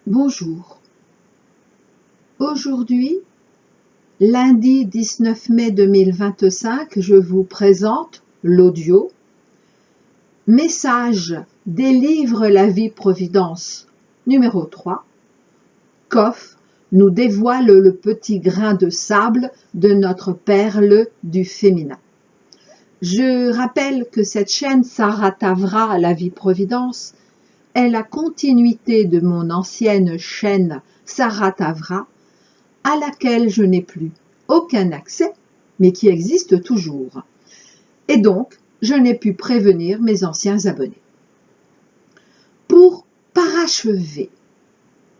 Bonjour. Aujourd'hui, lundi 19 mai 2025, je vous présente l'audio « Message délivre la vie Providence » numéro 3. Kof nous dévoile le petit grain de sable de notre perle du féminin. Je rappelle que cette chaîne Saratavra, la vie Providence, est la continuité de mon ancienne chaîne Saratavra, à laquelle je n'ai plus aucun accès, mais qui existe toujours. Et donc, je n'ai pu prévenir mes anciens abonnés. Pour parachever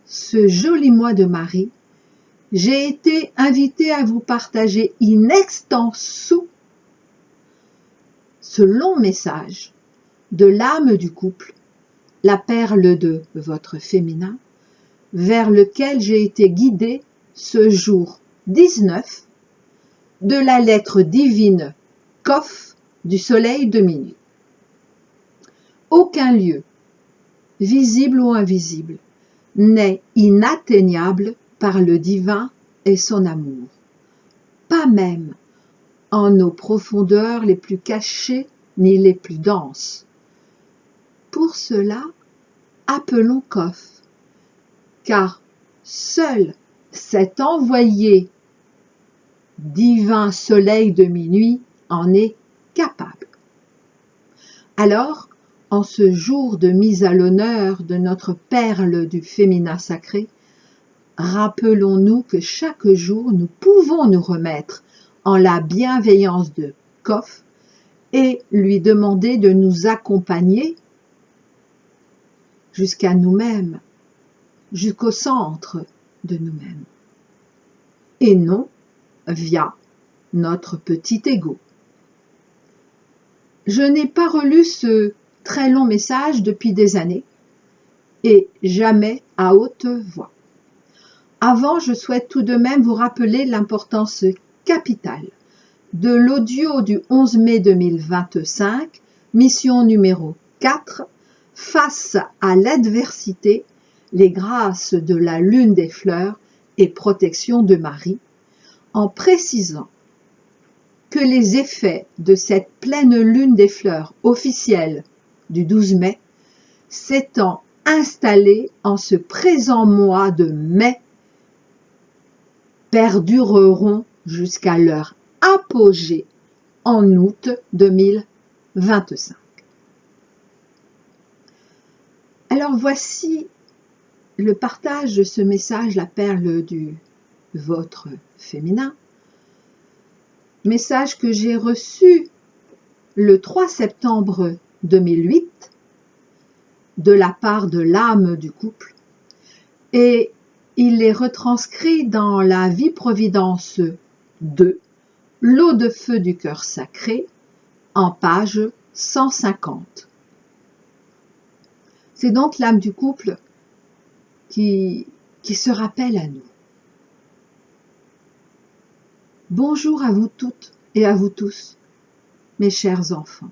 ce joli mois de Marie, j'ai été invitée à vous partager in extenso ce long message de l'âme du couple, la perle de votre féminin, vers lequel j'ai été guidée ce jour 19 de la lettre divine Kof du soleil de minuit. Aucun lieu, visible ou invisible, n'est inatteignable par le divin et son amour, pas même en nos profondeurs les plus cachées ni les plus denses. Pour cela, appelons Kof, car seul cet envoyé divin soleil de minuit en est capable. Alors, en ce jour de mise à l'honneur de notre perle du féminin sacré, rappelons-nous que chaque jour nous pouvons nous remettre en la bienveillance de Kof et lui demander de nous accompagner jusqu'à nous-mêmes, jusqu'au centre de nous-mêmes, et non via notre petit ego. Je n'ai pas relu ce très long message depuis des années, et jamais à haute voix. Avant, je souhaite tout de même vous rappeler l'importance capitale de l'audio du 11 mai 2025, mission numéro 4, face à l'adversité, les grâces de la lune des fleurs et protection de Marie, en précisant que les effets de cette pleine lune des fleurs officielle du 12 mai s'étant installés en ce présent mois de mai perdureront jusqu'à leur apogée en août 2025. Alors voici le partage de ce message, la perle du votre féminin, message que j'ai reçu le 3 septembre 2008 de la part de l'âme du couple, et il est retranscrit dans la vie Providence 2, l'eau de feu du cœur sacré, en page 150. C'est donc l'âme du couple qui se rappelle à nous. Bonjour à vous toutes et à vous tous, mes chers enfants.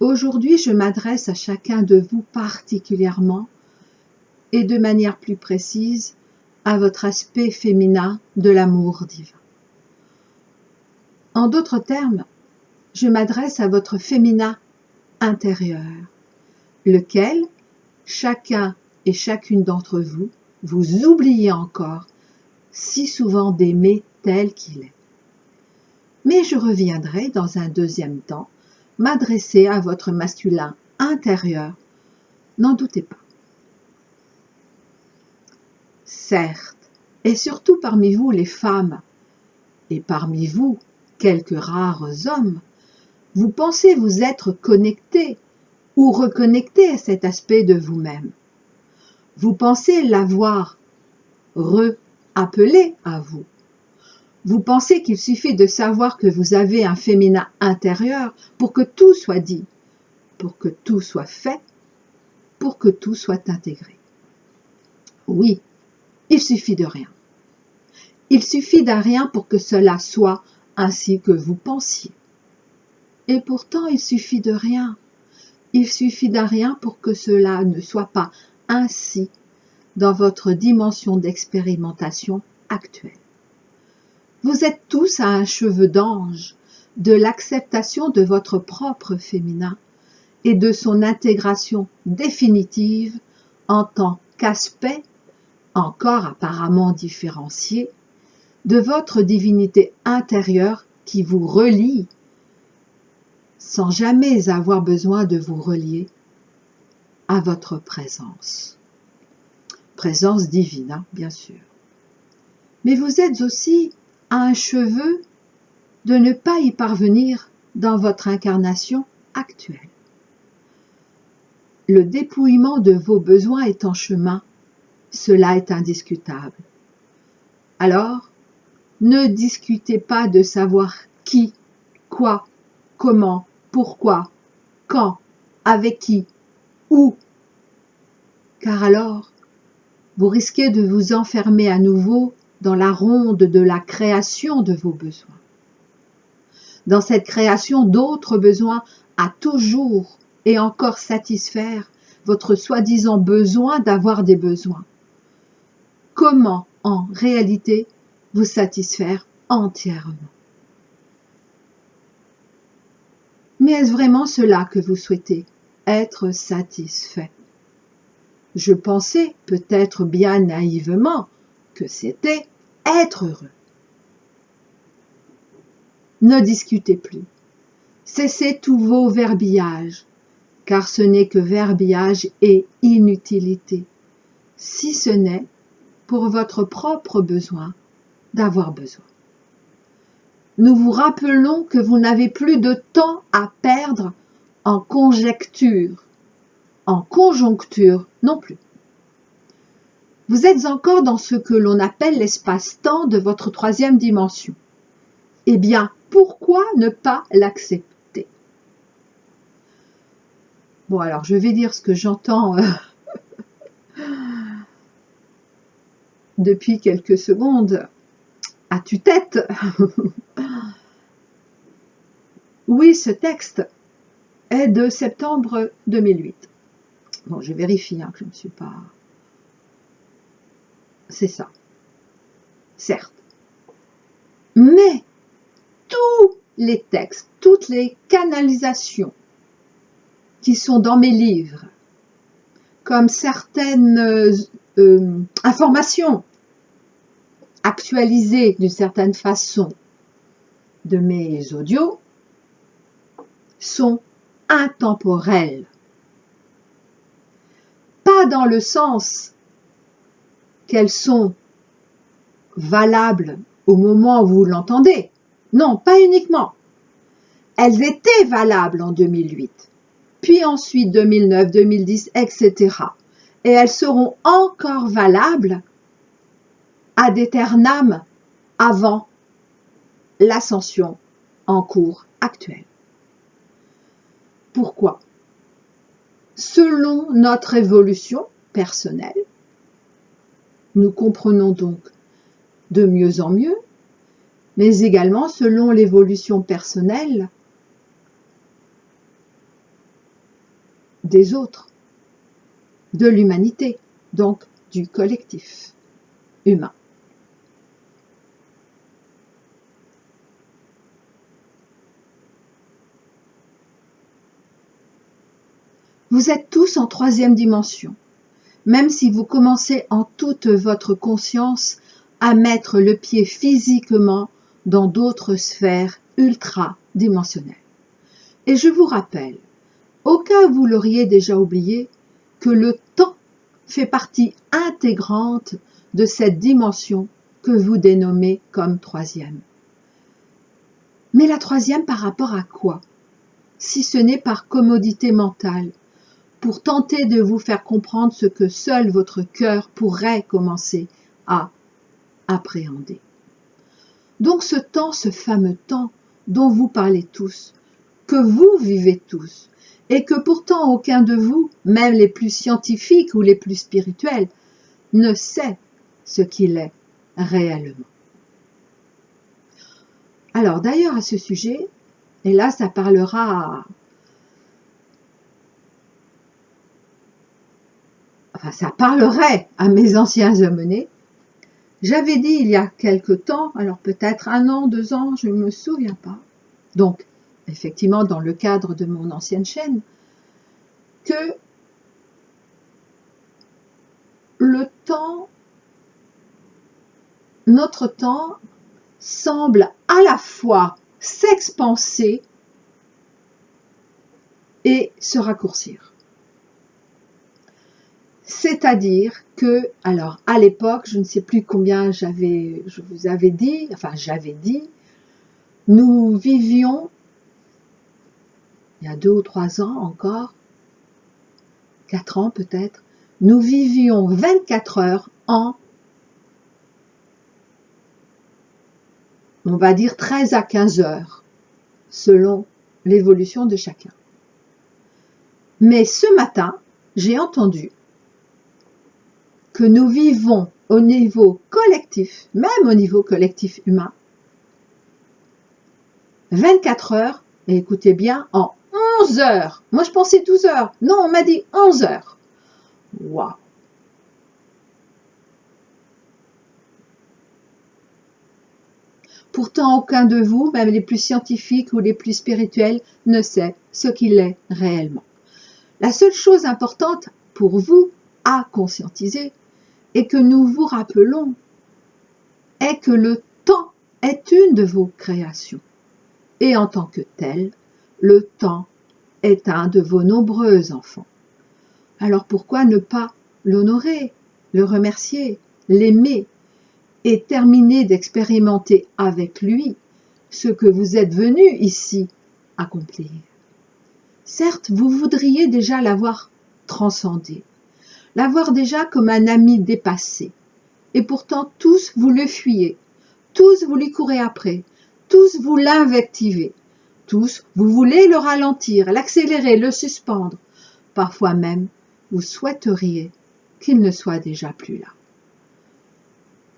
Aujourd'hui, je m'adresse à chacun de vous particulièrement et de manière plus précise à votre aspect féminin de l'amour divin. En d'autres termes, je m'adresse à votre féminin intérieur, lequel, chacun et chacune d'entre vous, vous oubliez encore si souvent d'aimer tel qu'il est. Mais je reviendrai dans un deuxième temps m'adresser à votre masculin intérieur, n'en doutez pas. Certes, et surtout parmi vous les femmes, et parmi vous quelques rares hommes, vous pensez vous être connectés ou reconnectés à cet aspect de vous-même. Vous pensez l'avoir appelé à vous. Vous pensez qu'il suffit de savoir que vous avez un féminin intérieur pour que tout soit dit, pour que tout soit fait, pour que tout soit intégré. Oui, il suffit de rien. Il suffit d'un rien pour que cela soit ainsi que vous pensiez. Et pourtant, il suffit de rien. Il suffit d'un rien pour que cela ne soit pas ainsi dans votre dimension d'expérimentation actuelle. Vous êtes tous à un cheveu d'ange de l'acceptation de votre propre féminin et de son intégration définitive en tant qu'aspect, encore apparemment différencié, de votre divinité intérieure qui vous relie, sans jamais avoir besoin de vous relier, à votre présence. Présence divine, hein, bien sûr. Mais vous êtes aussi à un cheveu de ne pas y parvenir dans votre incarnation actuelle. Le dépouillement de vos besoins est en chemin, cela est indiscutable. Alors, ne discutez pas de savoir qui, quoi, comment, pourquoi, quand, avec qui, où, car alors, vous risquez de vous enfermer à nouveau dans la ronde de la création de vos besoins. Dans cette création d'autres besoins à toujours et encore satisfaire votre soi-disant besoin d'avoir des besoins. Comment, en réalité, vous satisfaire entièrement? Mais est-ce vraiment cela que vous souhaitez, être satisfait? Je pensais, peut-être bien naïvement, que c'était être heureux. Ne discutez plus. Cessez tous vos verbiages, car ce n'est que verbiage et inutilité, si ce n'est pour votre propre besoin d'avoir besoin. Nous vous rappelons que vous n'avez plus de temps à perdre en conjecture non plus. Vous êtes encore dans ce que l'on appelle l'espace-temps de votre troisième dimension. Eh bien, pourquoi ne pas l'accepter? Bon, alors je vais dire ce que j'entends depuis quelques secondes à tue-tête. Oui, ce texte est de septembre 2008. Bon, je vérifie que je ne me suis pas... C'est ça. Certes. Mais tous les textes, toutes les canalisations qui sont dans mes livres, comme certaines informations actualisées d'une certaine façon de mes audios, sont intemporelles. Pas dans le sens qu'elles sont valables au moment où vous l'entendez. Non, pas uniquement. Elles étaient valables en 2008, puis ensuite 2009, 2010, etc. Et elles seront encore valables ad aeternam avant l'ascension en cours actuelle. Pourquoi? Selon notre évolution personnelle, nous comprenons donc de mieux en mieux, mais également selon l'évolution personnelle des autres, de l'humanité, donc du collectif humain. Vous êtes tous en troisième dimension, même si vous commencez en toute votre conscience à mettre le pied physiquement dans d'autres sphères ultra-dimensionnelles. Et je vous rappelle, au cas où vous l'auriez déjà oublié, que le temps fait partie intégrante de cette dimension que vous dénommez comme troisième. Mais la troisième par rapport à quoi? Si ce n'est par commodité mentale, pour tenter de vous faire comprendre ce que seul votre cœur pourrait commencer à appréhender. Donc ce temps, ce fameux temps dont vous parlez tous, que vous vivez tous, et que pourtant aucun de vous, même les plus scientifiques ou les plus spirituels, ne sait ce qu'il est réellement. Alors d'ailleurs à ce sujet, et là ça parlera enfin ça parlerait à mes anciens aumôniers. J'avais dit il y a quelque temps, alors peut-être 1 an, 2 ans, je ne me souviens pas, donc effectivement dans le cadre de mon ancienne chaîne, que notre temps semble à la fois s'expanser et se raccourcir. C'est-à-dire que, alors à l'époque, je ne sais plus combien je vous avais dit, nous vivions, il y a 2 ou 3 ans encore, 4 ans peut-être, nous vivions 24 heures en, on va dire 13 à 15 heures, selon l'évolution de chacun. Mais ce matin, j'ai entendu que nous vivons au niveau collectif, même au niveau collectif humain, 24 heures, et écoutez bien, en 11 heures. Moi, je pensais 12 heures. Non, on m'a dit 11 heures. Waouh! Pourtant, aucun de vous, même les plus scientifiques ou les plus spirituels, ne sait ce qu'il est réellement. La seule chose importante pour vous à conscientiser et que nous vous rappelons est que le temps est une de vos créations. Et en tant que tel, le temps est un de vos nombreux enfants. Alors pourquoi ne pas l'honorer, le remercier, l'aimer et terminer d'expérimenter avec lui ce que vous êtes venu ici accomplir? Certes, vous voudriez déjà l'avoir transcendé, l'avoir déjà comme un ami dépassé, et pourtant tous vous le fuyez, tous vous lui courez après, tous vous l'invectivez, tous vous voulez le ralentir, l'accélérer, le suspendre, parfois même vous souhaiteriez qu'il ne soit déjà plus là.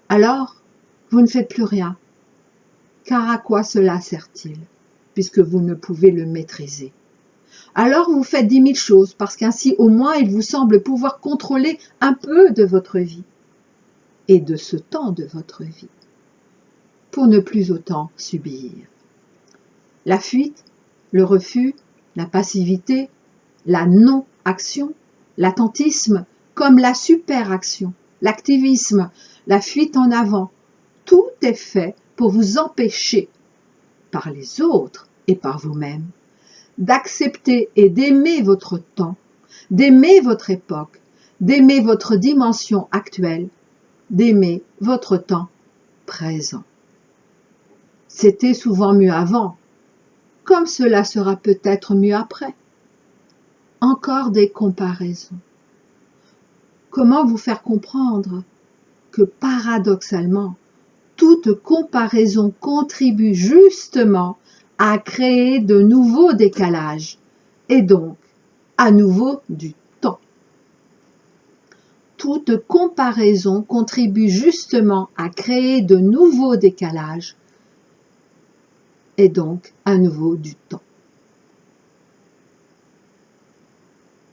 Alors, vous ne faites plus rien, car à quoi cela sert-il, puisque vous ne pouvez le maîtriser? Alors vous faites 10 000 choses, parce qu'ainsi au moins il vous semble pouvoir contrôler un peu de votre vie, et de ce temps de votre vie, pour ne plus autant subir. La fuite, le refus, la passivité, la non-action, l'attentisme, comme la super-action, l'activisme, la fuite en avant, tout est fait pour vous empêcher, par les autres et par vous-même, d'accepter et d'aimer votre temps, d'aimer votre époque, d'aimer votre dimension actuelle, d'aimer votre temps présent. C'était souvent mieux avant, comme cela sera peut-être mieux après. Encore des comparaisons. Comment vous faire comprendre que paradoxalement, toute comparaison contribue justement à créer de nouveaux décalages et donc à nouveau du temps. Toute comparaison contribue justement à créer de nouveaux décalages et donc à nouveau du temps.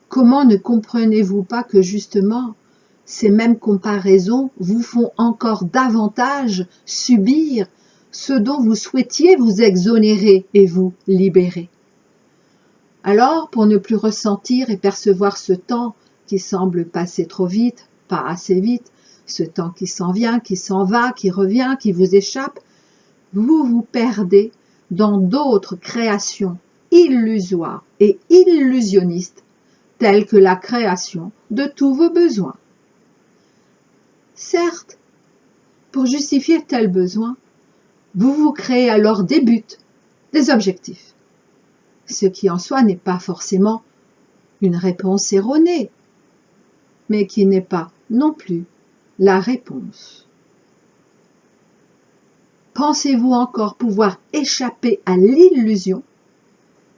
Comment ne comprenez-vous pas que justement ces mêmes comparaisons vous font encore davantage subir ce dont vous souhaitiez vous exonérer et vous libérer? Alors, pour ne plus ressentir et percevoir ce temps qui semble passer trop vite, pas assez vite, ce temps qui s'en vient, qui s'en va, qui revient, qui vous échappe, vous vous perdez dans d'autres créations illusoires et illusionnistes, telles que la création de tous vos besoins. Certes, pour justifier tel besoin, vous vous créez alors des buts, des objectifs, ce qui en soi n'est pas forcément une réponse erronée, mais qui n'est pas non plus la réponse. Pensez-vous encore pouvoir échapper à l'illusion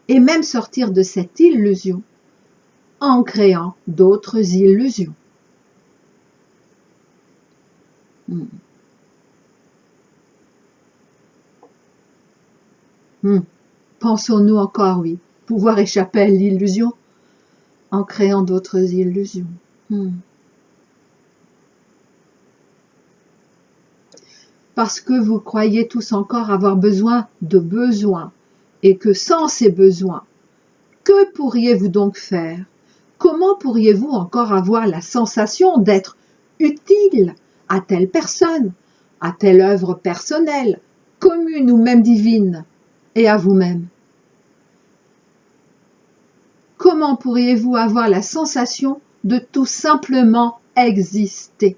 et même sortir de cette illusion en créant d'autres illusions? Pensons-nous encore, oui, pouvoir échapper à l'illusion en créant d'autres illusions? parce que vous croyez tous encore avoir besoin de besoins, et que sans ces besoins, que pourriez-vous donc faire? Comment pourriez-vous encore avoir la sensation d'être utile à telle personne, à telle œuvre personnelle, commune ou même divine, et à vous-même? Comment pourriez-vous avoir la sensation de tout simplement exister?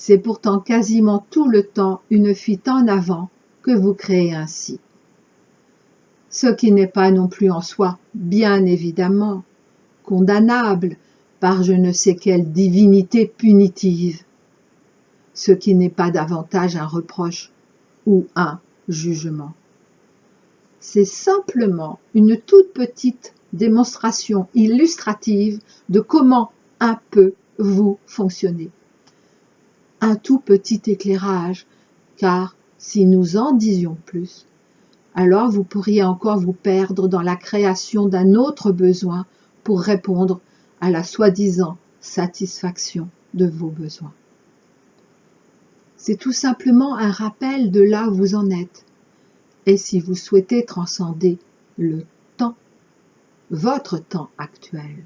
C'est pourtant quasiment tout le temps une fuite en avant que vous créez ainsi. Ce qui n'est pas non plus en soi, bien évidemment, condamnable par je ne sais quelle divinité punitive, ce qui n'est pas davantage un reproche ou un jugement. C'est simplement une toute petite démonstration illustrative de comment un peu vous fonctionnez. Un tout petit éclairage, car si nous en disions plus, alors vous pourriez encore vous perdre dans la création d'un autre besoin pour répondre à la soi-disant satisfaction de vos besoins. C'est tout simplement un rappel de là où vous en êtes. Et si vous souhaitez transcender le temps, votre temps actuel,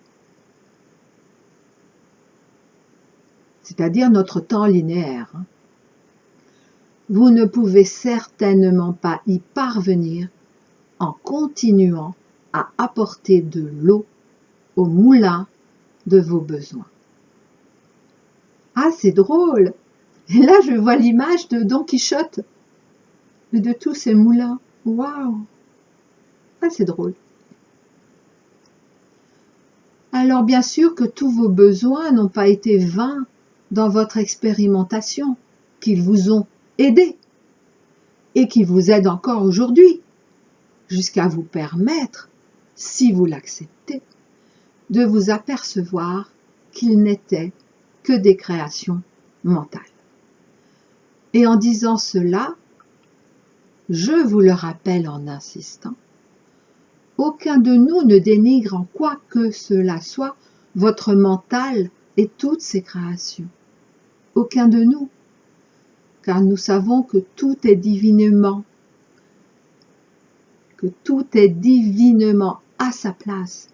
c'est-à-dire notre temps linéaire, vous ne pouvez certainement pas y parvenir en continuant à apporter de l'eau au moulin de vos besoins. Ah, c'est drôle! Et là, je vois l'image de Don Quichotte et de tous ces moulins. Waouh! Ah, c'est drôle. Alors, bien sûr que tous vos besoins n'ont pas été vains dans votre expérimentation, qu'ils vous ont aidé et qui vous aident encore aujourd'hui, jusqu'à vous permettre, si vous l'acceptez, de vous apercevoir qu'ils n'étaient que des créations mentales. Et en disant cela, je vous le rappelle en insistant, aucun de nous ne dénigre en quoi que cela soit votre mental et toutes ses créations. Aucun de nous, car nous savons que tout est divinement à sa place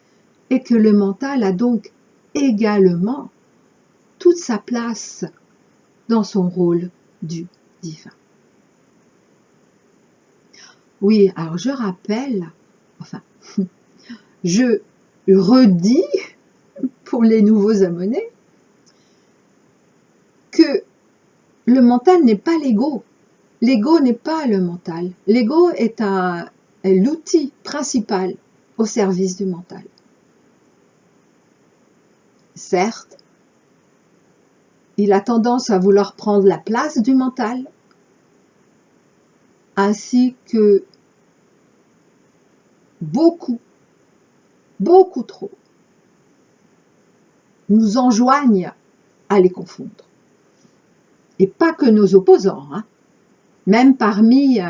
et que le mental a donc également toute sa place dans son rôle du divin. Oui, alors je rappelle, je redis pour les nouveaux abonnés que le mental n'est pas l'ego. L'ego n'est pas le mental. L'ego est l'outil principal au service du mental. Certes, il a tendance à vouloir prendre la place du mental, ainsi que beaucoup trop, nous enjoignent à les confondre. Et pas que nos opposants, même parmi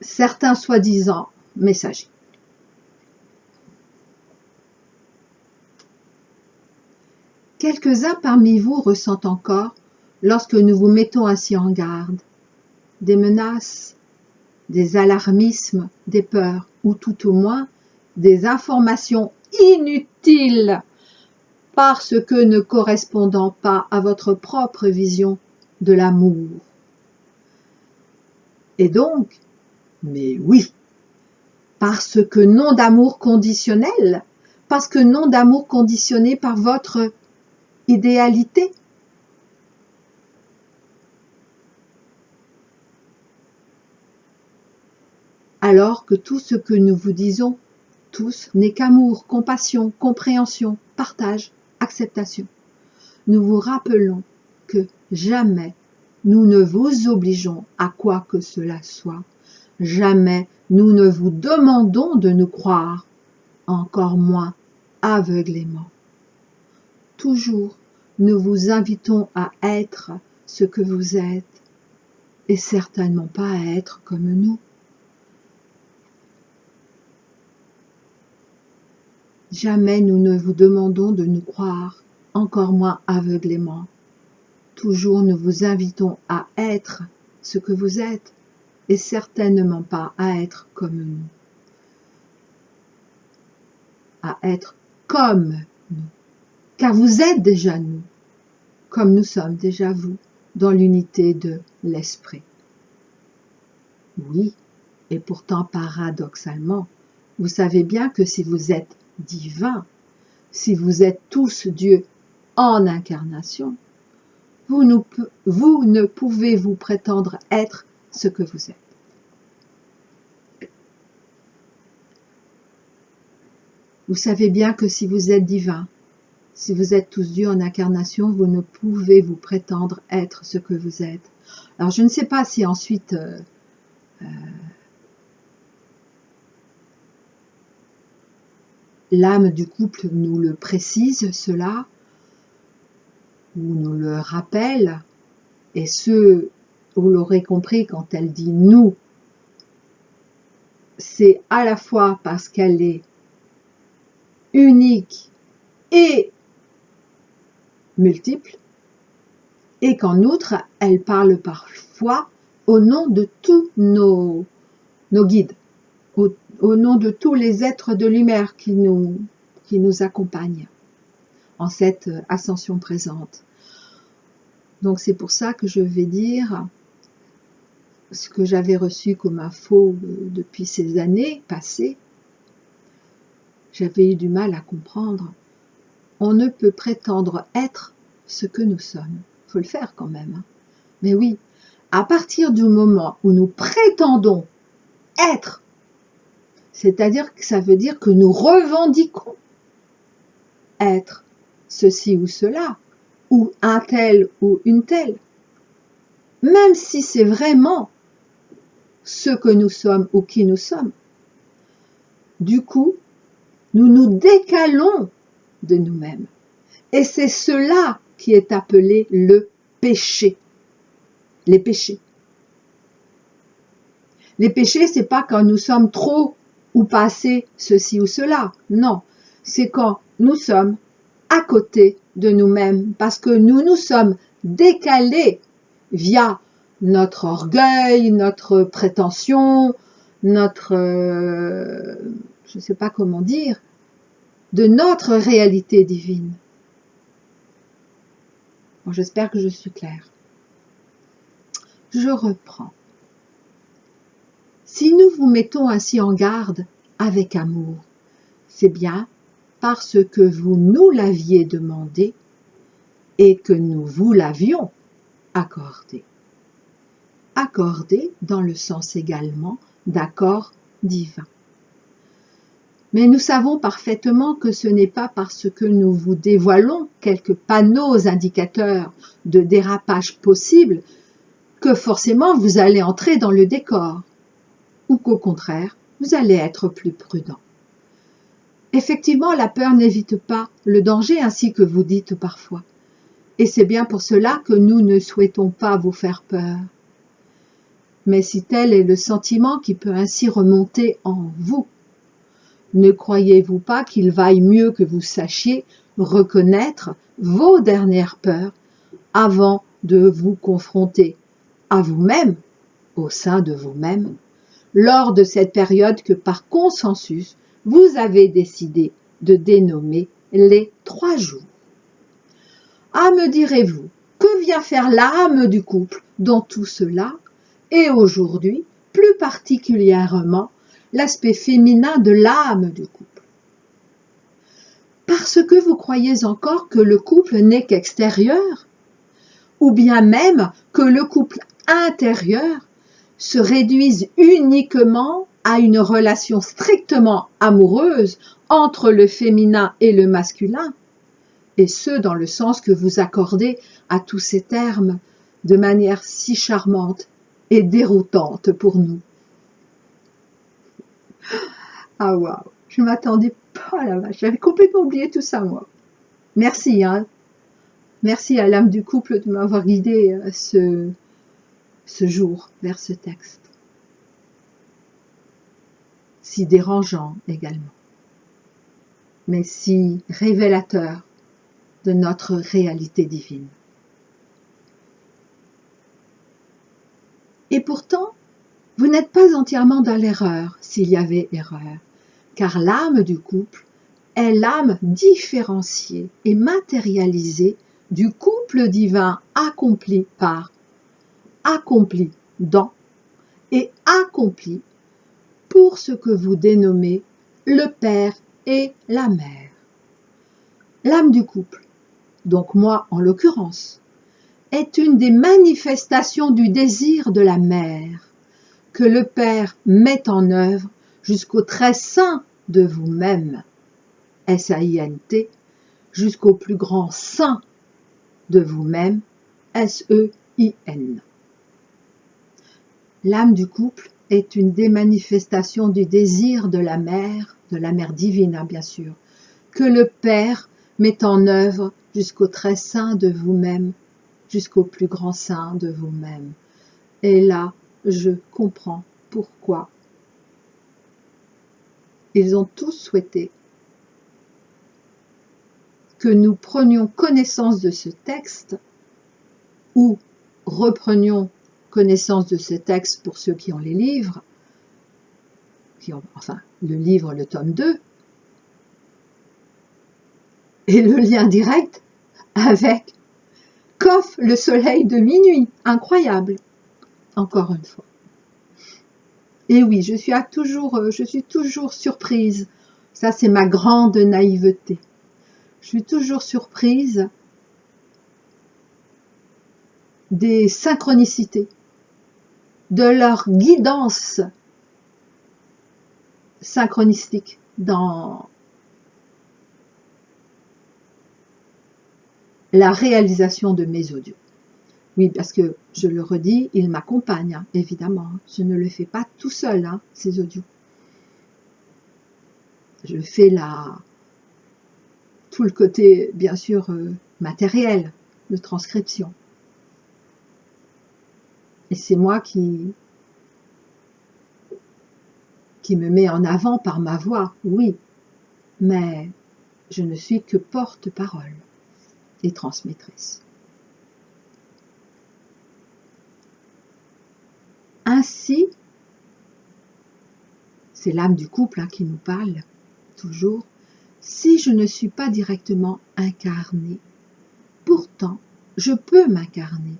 certains soi-disant messagers. Quelques-uns parmi vous ressentent encore, lorsque nous vous mettons ainsi en garde, des menaces, des alarmismes, des peurs, ou tout au moins des informations inutiles parce que ne correspondant pas à votre propre vision de l'amour. Et donc, mais oui, parce que non d'amour conditionnel, parce que non d'amour conditionné par votre idéalité. Alors que tout ce que nous vous disons, tous, n'est qu'amour, compassion, compréhension, partage, acceptation. Nous vous rappelons que jamais nous ne vous obligeons à quoi que cela soit. Jamais nous ne vous demandons de nous croire, encore moins aveuglément. Toujours, nous vous invitons à être ce que vous êtes, et certainement pas à être comme nous. Jamais nous ne vous demandons de nous croire, encore moins aveuglément. Toujours nous vous invitons à être ce que vous êtes, et certainement pas à être comme nous. À être comme nous. Car vous êtes déjà nous, comme nous sommes déjà vous, dans l'unité de l'esprit. Oui, et pourtant paradoxalement, vous savez bien que si vous êtes divin, si vous êtes tous Dieu en incarnation, vous ne pouvez vous prétendre être ce que vous êtes. Vous savez bien que si vous êtes divin, si vous êtes tous Dieu en incarnation, vous ne pouvez vous prétendre être ce que vous êtes. Alors je ne sais pas si ensuite l'âme du couple nous le précise cela, ou nous le rappelle, et vous l'aurez compris quand elle dit nous, c'est à la fois parce qu'elle est unique et multiple, et qu'en outre, elle parle parfois au nom de tous nos guides, au nom de tous les êtres de lumière qui nous accompagnent en cette ascension présente. Donc c'est pour ça que je vais dire ce que j'avais reçu comme info depuis ces années passées. J'avais eu du mal à comprendre. On ne peut prétendre être ce que nous sommes. Il faut le faire quand même. Mais oui, à partir du moment où nous prétendons être, c'est-à-dire que ça veut dire que nous revendiquons être ceci ou cela, ou un tel ou une telle, même si c'est vraiment ce que nous sommes ou qui nous sommes, du coup, nous nous décalons de nous-mêmes. Et c'est cela qui est appelé le péché. Les péchés. Les péchés, c'est pas quand nous sommes trop ou pas assez ceci ou cela. Non, c'est quand nous sommes à côté de nous-mêmes, parce que nous nous sommes décalés via notre orgueil, notre prétention, notre, je ne sais pas comment dire, de notre réalité divine. Bon, j'espère que je suis claire. Je reprends. Si nous vous mettons ainsi en garde avec amour, c'est bien parce que vous nous l'aviez demandé et que nous vous l'avions accordé. Accordé dans le sens également d'accord divin. Mais nous savons parfaitement que ce n'est pas parce que nous vous dévoilons quelques panneaux indicateurs de dérapage possible que forcément vous allez entrer dans le décor, ou qu'au contraire, vous allez être plus prudent. Effectivement, la peur n'évite pas le danger, ainsi que vous dites parfois. Et c'est bien pour cela que nous ne souhaitons pas vous faire peur. Mais si tel est le sentiment qui peut ainsi remonter en vous, ne croyez-vous pas qu'il vaille mieux que vous sachiez reconnaître vos dernières peurs avant de vous confronter à vous-même, au sein de vous-même, lors de cette période que par consensus, vous avez décidé de dénommer les 3 jours. Ah, me direz-vous, que vient faire l'âme du couple dans tout cela, et aujourd'hui, plus particulièrement, l'aspect féminin de l'âme du couple? Parce que vous croyez encore que le couple n'est qu'extérieur, ou bien même que le couple intérieur se réduise uniquement à une relation strictement amoureuse entre le féminin et le masculin, et ce dans le sens que vous accordez à tous ces termes de manière si charmante et déroutante pour nous. Ah waouh, je m'attendais pas, la vache, j'avais complètement oublié tout ça moi. Merci, hein. Merci à l'âme du couple de m'avoir guidé ce jour vers ce texte. Si dérangeant également. mais si révélateur de notre réalité divine. Et pourtant, vous n'êtes pas entièrement dans l'erreur s'il y avait erreur, car l'âme du couple est l'âme différenciée et matérialisée du couple divin accompli par, accompli dans et accompli pour ce que vous dénommez le père et la mère. L'âme du couple, donc moi en l'occurrence, est une des manifestations du désir de la mère que le Père met en œuvre jusqu'au très saint de vous-même, S-A-I-N-T, jusqu'au plus grand saint de vous-même, S-E-I-N. L'âme du couple est une des manifestations du désir de la mère divine, hein, bien sûr, que le Père met en œuvre jusqu'au très saint de vous-même, jusqu'au plus grand saint de vous-même. Et là, je comprends pourquoi ils ont tous souhaité que nous prenions connaissance de ce texte ou reprenions connaissance de ce texte pour ceux qui ont les livres, enfin le livre, le tome 2, et le lien direct avec Kof, le soleil de minuit, incroyable, encore une fois. Et oui, je suis toujours surprise, ça c'est ma grande naïveté, je suis toujours surprise des synchronicités, de leur guidance synchronistique dans la réalisation de mes audios. Oui, parce que, je le redis, ils m'accompagnent, hein, évidemment. Je ne le fais pas tout seul, hein, ces audios. Je fais tout le côté, bien sûr, matériel de transcription. Et c'est moi qui me met en avant par ma voix, oui, mais je ne suis que porte-parole et transmettrice. Ainsi, c'est l'âme du couple, hein, qui nous parle toujours, si je ne suis pas directement incarnée, pourtant je peux m'incarner,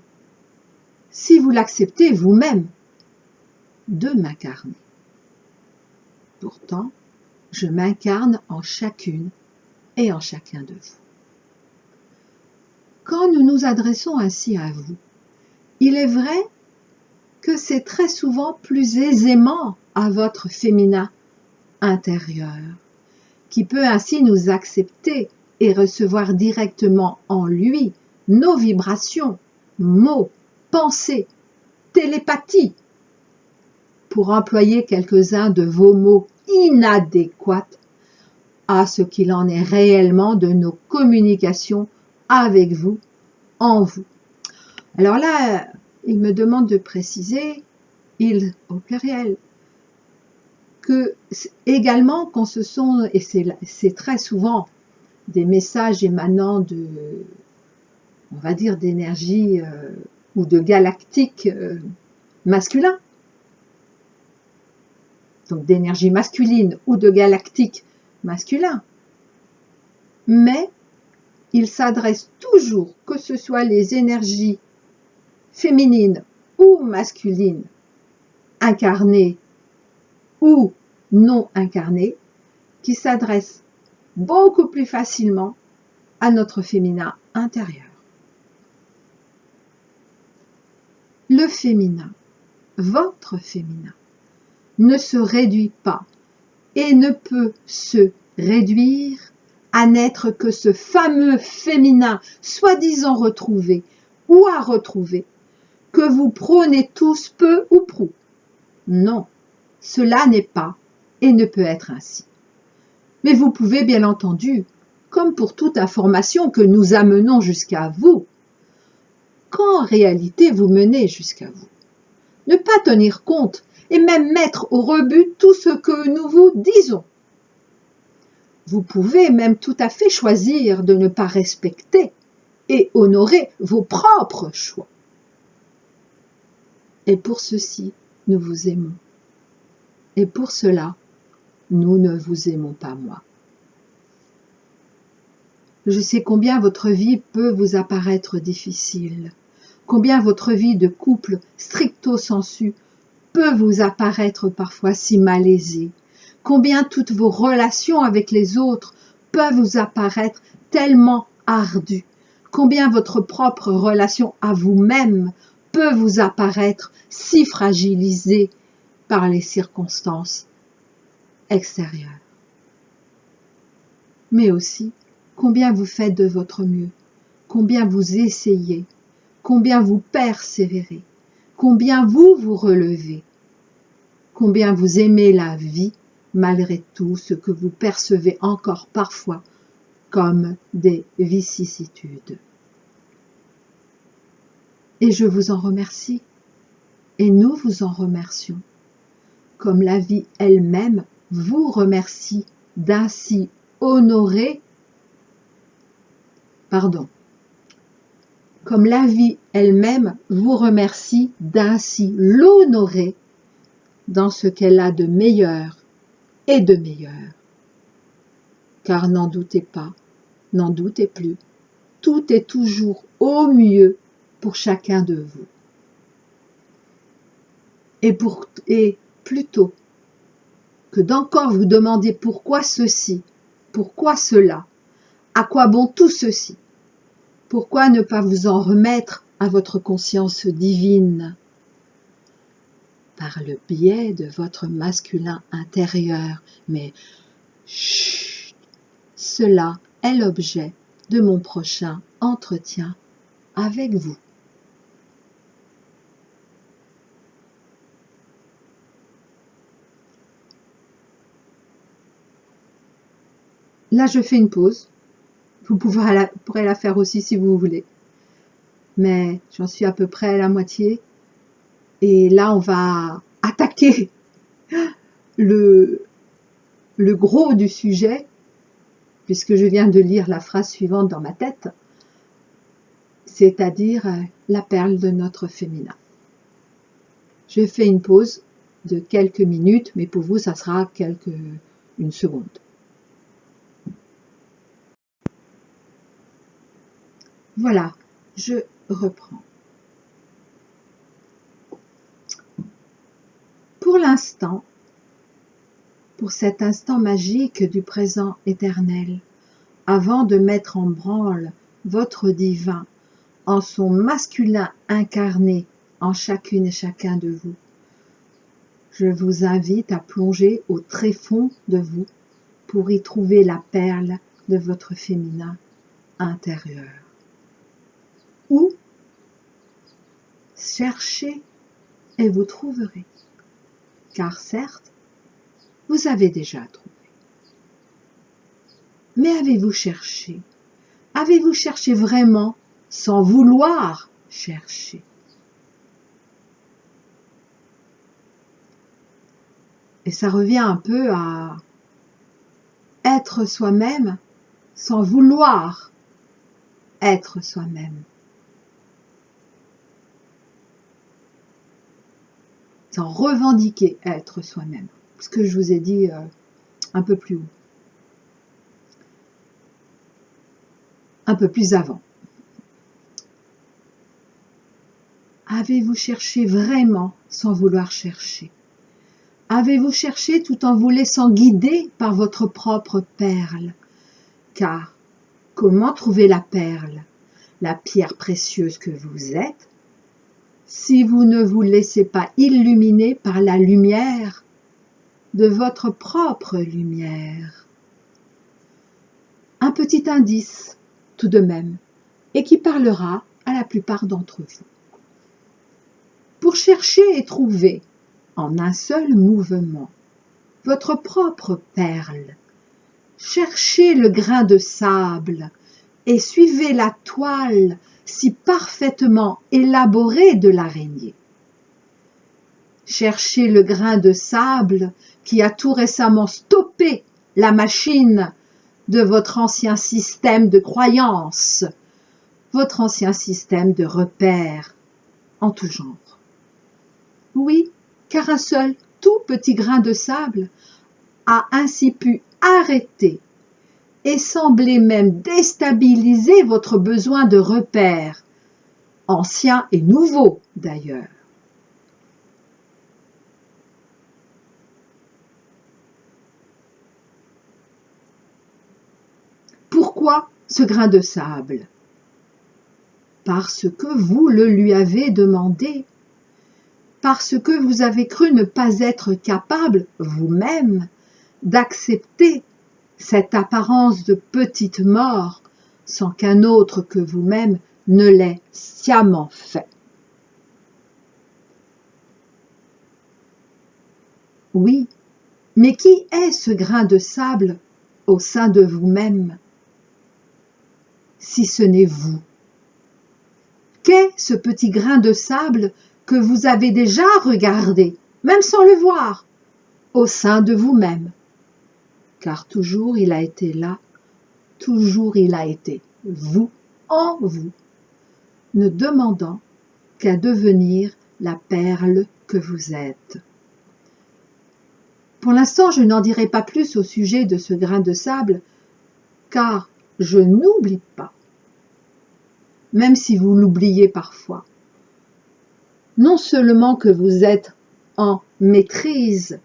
si vous l'acceptez vous-même, de m'incarner. Pourtant, je m'incarne en chacune et en chacun de vous. Quand nous nous adressons ainsi à vous, il est vrai que c'est très souvent plus aisément à votre féminin intérieur, qui peut ainsi nous accepter et recevoir directement en lui nos vibrations, mots, pensées, télépathie, pour employer quelques-uns de vos mots inadéquats à ce qu'il en est réellement de nos communications avec vous, en vous. Alors là, il me demande de préciser, il au pluriel, que également quand ce sont, et c'est très souvent des messages émanant de, on va dire, d'énergie ou de galactique masculin, donc d'énergie masculine ou de galactique masculin, mais il s'adresse toujours, que ce soit les énergies féminines ou masculines, incarnées ou non incarnées, qui s'adressent beaucoup plus facilement à notre féminin intérieur. Le féminin, votre féminin, ne se réduit pas et ne peut se réduire à n'être que ce fameux féminin soi-disant retrouvé ou à retrouver que vous prônez tous peu ou prou. Non, cela n'est pas et ne peut être ainsi. Mais vous pouvez bien entendu, comme pour toute information que nous amenons jusqu'à vous, qu'en réalité vous menez jusqu'à vous, ne pas tenir compte et même mettre au rebut tout ce que nous vous disons. Vous pouvez même tout à fait choisir de ne pas respecter et honorer vos propres choix. Et pour ceci, nous vous aimons. Et pour cela, nous ne vous aimons pas moins. Je sais combien votre vie peut vous apparaître difficile, combien votre vie de couple stricto sensu peut vous apparaître parfois si malaisée, combien toutes vos relations avec les autres peuvent vous apparaître tellement ardues, combien votre propre relation à vous-même peut vous apparaître si fragilisée par les circonstances extérieures. Mais aussi, combien vous faites de votre mieux, combien vous essayez, combien vous persévérez, combien vous vous relevez, combien vous aimez la vie malgré tout ce que vous percevez encore parfois comme des vicissitudes. Et je vous en remercie, et nous vous en remercions, comme la vie elle-même vous remercie d'ainsi honorer, comme la vie elle-même vous remercie d'ainsi l'honorer dans ce qu'elle a de meilleur et de meilleur. Car n'en doutez pas, n'en doutez plus, tout est toujours au mieux pour chacun de vous. Et plutôt que d'encore vous demander pourquoi ceci, pourquoi cela, à quoi bon tout ceci, pourquoi ne pas vous en remettre à votre conscience divine par le biais de votre masculin intérieur, mais chut, cela est l'objet de mon prochain entretien avec vous. Là, je fais une pause. Vous pourrez la faire aussi si vous voulez. Mais j'en suis à peu près à la moitié. Et là, on va attaquer le gros du sujet, puisque je viens de lire la phrase suivante dans ma tête, c'est-à-dire la perle de notre féminin. Je fais une pause de quelques minutes, mais pour vous, ça sera une seconde. Voilà, je reprends. Pour l'instant, pour cet instant magique du présent éternel, avant de mettre en branle votre divin en son masculin incarné en chacune et chacun de vous, je vous invite à plonger au tréfonds de vous pour y trouver la perle de votre féminin intérieur. Ou cherchez et vous trouverez, car certes, vous avez déjà trouvé. Mais avez-vous cherché? Avez-vous cherché vraiment sans vouloir chercher? Et ça revient un peu à être soi-même sans vouloir être soi-même. Sans revendiquer être soi-même. Ce que je vous ai dit un peu plus haut. Un peu plus avant. Avez-vous cherché vraiment sans vouloir chercher? Avez-vous cherché tout en vous laissant guider par votre propre perle? Car comment trouver la perle, la pierre précieuse que vous êtes, si vous ne vous laissez pas illuminer par la lumière de votre propre lumière? Un petit indice, tout de même, et qui parlera à la plupart d'entre vous. Pour chercher et trouver, en un seul mouvement, votre propre perle, cherchez le grain de sable et suivez la toile si parfaitement élaborée de l'araignée. Cherchez le grain de sable qui a tout récemment stoppé la machine de votre ancien système de croyances, votre ancien système de repères en tout genre. Oui, car un seul tout petit grain de sable a ainsi pu arrêter et semblait même déstabiliser votre besoin de repères, anciens et nouveaux d'ailleurs. Pourquoi ce grain de sable? Parce que vous le lui avez demandé, parce que vous avez cru ne pas être capable, vous-même, d'accepter cette apparence de petite mort sans qu'un autre que vous-même ne l'ait sciemment fait. Oui, mais qui est ce grain de sable au sein de vous-même, si ce n'est vous? Qu'est ce petit grain de sable que vous avez déjà regardé, même sans le voir, au sein de vous-même? Car toujours il a été là, toujours il a été vous, en vous, ne demandant qu'à devenir la perle que vous êtes. Pour l'instant, je n'en dirai pas plus au sujet de ce grain de sable, car je n'oublie pas, même si vous l'oubliez parfois, non seulement que vous êtes en maîtrise,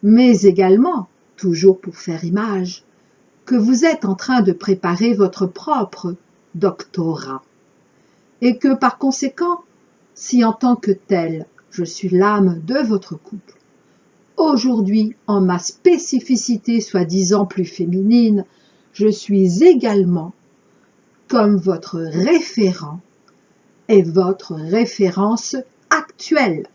mais également, toujours pour faire image, que vous êtes en train de préparer votre propre doctorat, et que par conséquent, si en tant que tel, je suis l'âme de votre couple, aujourd'hui, en ma spécificité soi-disant plus féminine, je suis également comme votre référent et votre référence actuelle.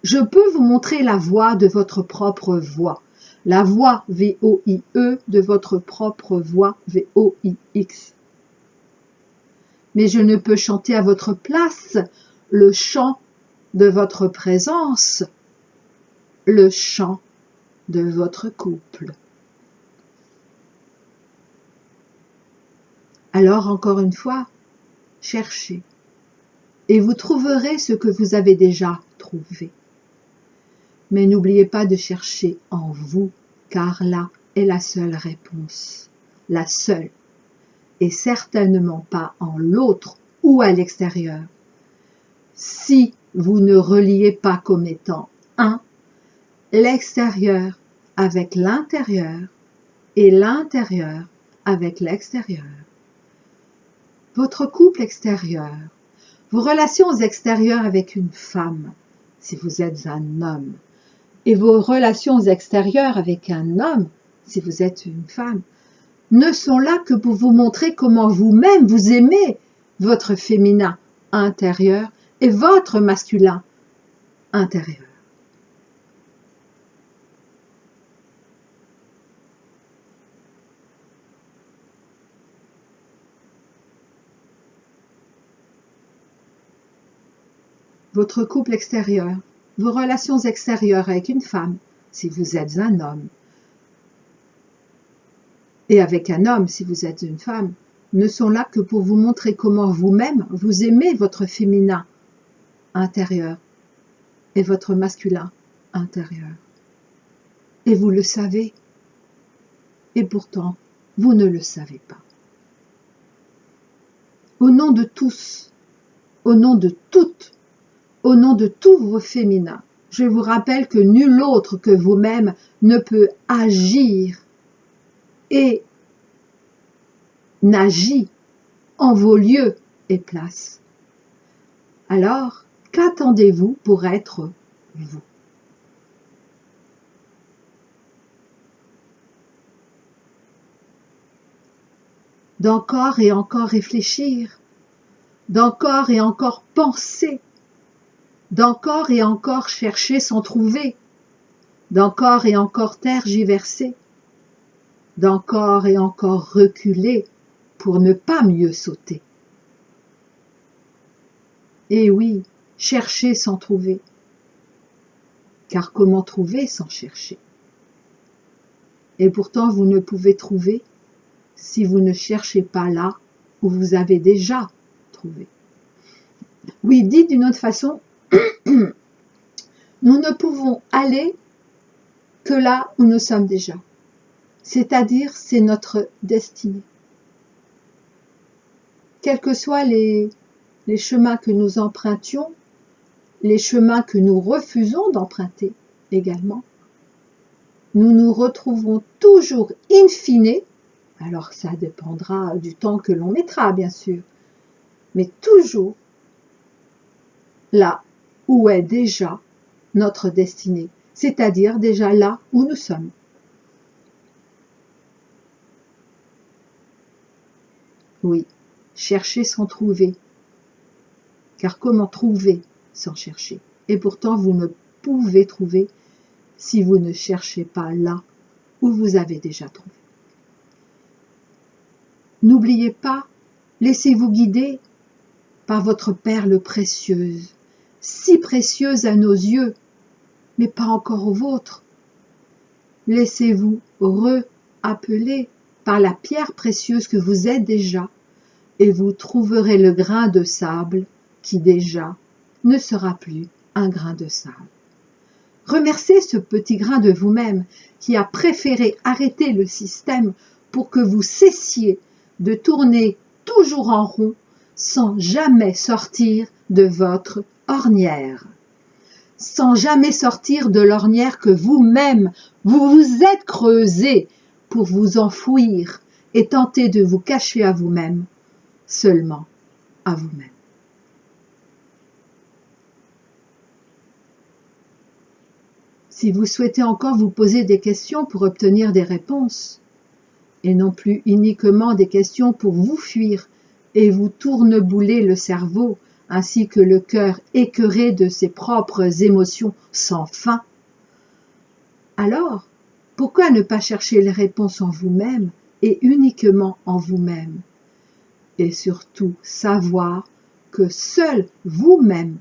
Je peux vous montrer la voix de votre propre voix, la voix V-O-I-E de votre propre voix V-O-I-X. Mais je ne peux chanter à votre place le chant de votre présence, le chant de votre couple. Alors, encore une fois, cherchez et vous trouverez ce que vous avez déjà trouvé. Mais n'oubliez pas de chercher en vous, car là est la seule réponse, la seule, et certainement pas en l'autre ou à l'extérieur. Si vous ne reliez pas comme étant un, l'extérieur avec l'intérieur et l'intérieur avec l'extérieur. Votre couple extérieur, vos relations extérieures avec une femme, si vous êtes un homme, et vos relations extérieures avec un homme, si vous êtes une femme, ne sont là que pour vous montrer comment vous-même vous aimez votre féminin intérieur et votre masculin intérieur. Votre couple extérieur, vos relations extérieures avec une femme, si vous êtes un homme, et avec un homme, si vous êtes une femme, ne sont là que pour vous montrer comment vous-même vous aimez votre féminin intérieur et votre masculin intérieur. Et vous le savez, et pourtant, vous ne le savez pas. Au nom de tous, au nom de toutes, au nom de tous vos féminins, je vous rappelle que nul autre que vous-même ne peut agir et n'agit en vos lieux et places. Alors, qu'attendez-vous pour être vous? D'encore et encore réfléchir, d'encore et encore penser, d'encore et encore chercher sans trouver, d'encore et encore tergiverser, d'encore et encore reculer pour ne pas mieux sauter. Et oui, chercher sans trouver. car comment trouver sans chercher? Et pourtant vous ne pouvez trouver si vous ne cherchez pas là où vous avez déjà trouvé. Oui, dit d'une autre façon, nous ne pouvons aller que là où nous sommes déjà. C'est-à-dire, c'est notre destinée. Quels que soient les chemins que nous empruntions, les chemins que nous refusons d'emprunter également, nous nous retrouvons toujours in fine, alors ça dépendra du temps que l'on mettra bien sûr, mais toujours là où est déjà notre destinée, c'est-à-dire déjà là où nous sommes. Oui, chercher sans trouver, car comment trouver sans chercher? Et pourtant vous ne pouvez trouver si vous ne cherchez pas là où vous avez déjà trouvé. N'oubliez pas, laissez-vous guider par votre perle précieuse, si précieuse à nos yeux, mais pas encore aux vôtres. Laissez-vous re-appeler par la pierre précieuse que vous êtes déjà, et vous trouverez le grain de sable qui déjà ne sera plus un grain de sable. Remerciez ce petit grain de vous-même qui a préféré arrêter le système pour que vous cessiez de tourner toujours en rond sans jamais sortir de votre ornière. Sans jamais sortir de l'ornière que vous-même, vous vous êtes creusé pour vous enfouir et tenter de vous cacher à vous-même, seulement à vous-même. Si vous souhaitez encore vous poser des questions pour obtenir des réponses, et non plus uniquement des questions pour vous fuir et vous tournebouler le cerveau, ainsi que le cœur écœuré de ses propres émotions sans fin, alors pourquoi ne pas chercher les réponses en vous-même et uniquement en vous-même? Et surtout savoir que seul vous-même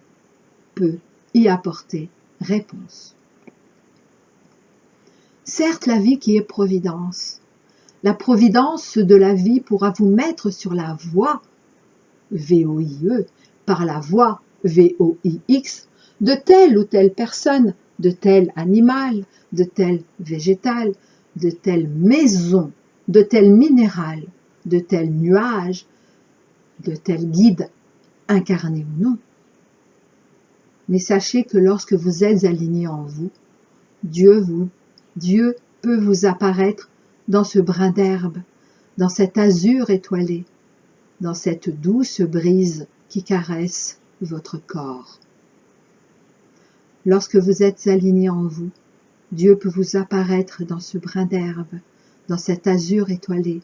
peut y apporter réponse. Certes, la vie qui est providence. La providence de la vie pourra vous mettre sur la voie, V-O-I-E, par la voie, V-O-I-X, de telle ou telle personne, de tel animal, de tel végétal, de telle maison, de tel minéral, de tel nuage, de tel guide, incarné ou non. Mais sachez que lorsque vous êtes aligné en vous, Dieu peut vous apparaître dans ce brin d'herbe, dans cet azur étoilé, dans cette douce brise qui caresse votre corps. Lorsque vous êtes aligné en vous, Dieu peut vous apparaître dans ce brin d'herbe, dans cet azur étoilé,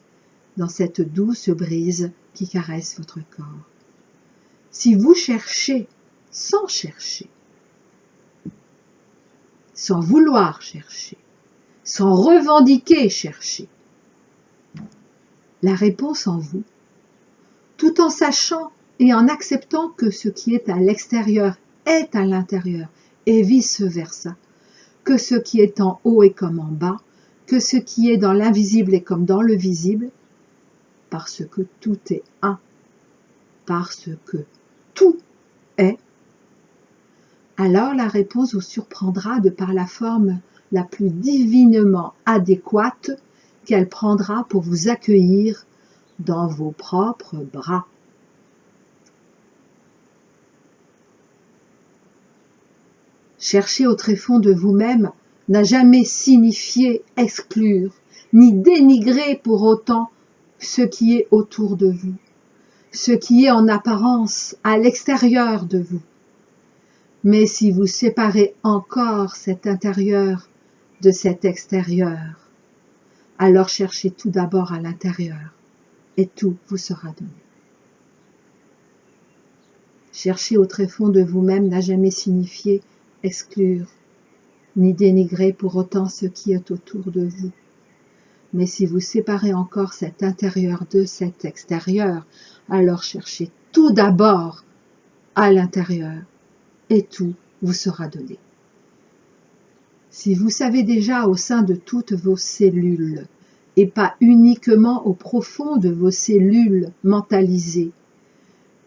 dans cette douce brise qui caresse votre corps. Si vous cherchez sans chercher, sans vouloir chercher, sans revendiquer chercher, la réponse en vous, tout en sachant et en acceptant que ce qui est à l'extérieur est à l'intérieur et vice-versa, que ce qui est en haut est comme en bas, que ce qui est dans l'invisible est comme dans le visible, parce que tout est un, parce que tout est, alors la réponse vous surprendra de par la forme la plus divinement adéquate qu'elle prendra pour vous accueillir dans vos propres bras. Chercher au tréfonds de vous-même n'a jamais signifié exclure, ni dénigrer pour autant ce qui est autour de vous, ce qui est en apparence à l'extérieur de vous. Mais si vous séparez encore cet intérieur de cet extérieur, alors cherchez tout d'abord à l'intérieur et tout vous sera donné. Chercher au tréfonds de vous-même n'a jamais signifié exclure, ni dénigrer pour autant ce qui est autour de vous. Mais si vous séparez encore cet intérieur de cet extérieur, alors cherchez tout d'abord à l'intérieur et tout vous sera donné. Si vous savez déjà au sein de toutes vos cellules, et pas uniquement au profond de vos cellules mentalisées,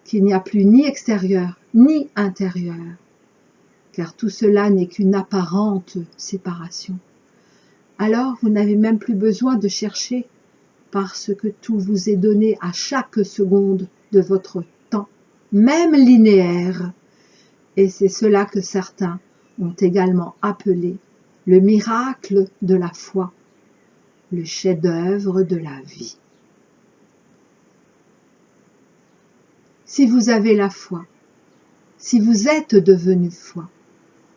qu'il n'y a plus ni extérieur ni intérieur, car tout cela n'est qu'une apparente séparation, alors vous n'avez même plus besoin de chercher, parce que tout vous est donné à chaque seconde de votre temps, même linéaire, et c'est cela que certains ont également appelé le miracle de la foi, le chef-d'œuvre de la vie. Si vous avez la foi, si vous êtes devenu foi,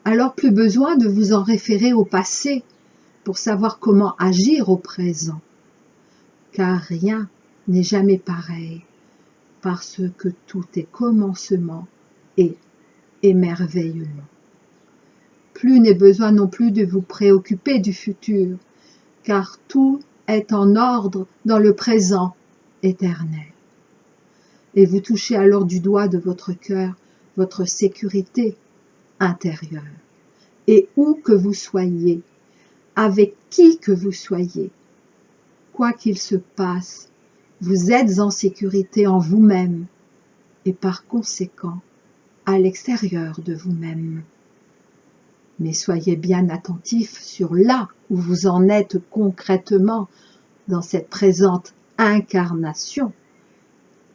alors plus besoin de vous en référer au passé pour savoir comment agir au présent, car rien n'est jamais pareil, parce que tout est commencement et émerveillement. Plus n'est besoin non plus de vous préoccuper du futur, car tout est en ordre dans le présent éternel. Et vous touchez alors du doigt de votre cœur votre sécurité intérieure. Et où que vous soyez, avec qui que vous soyez, quoi qu'il se passe, vous êtes en sécurité en vous-même et par conséquent à l'extérieur de vous-même. Mais soyez bien attentifs sur là où vous en êtes concrètement dans cette présente incarnation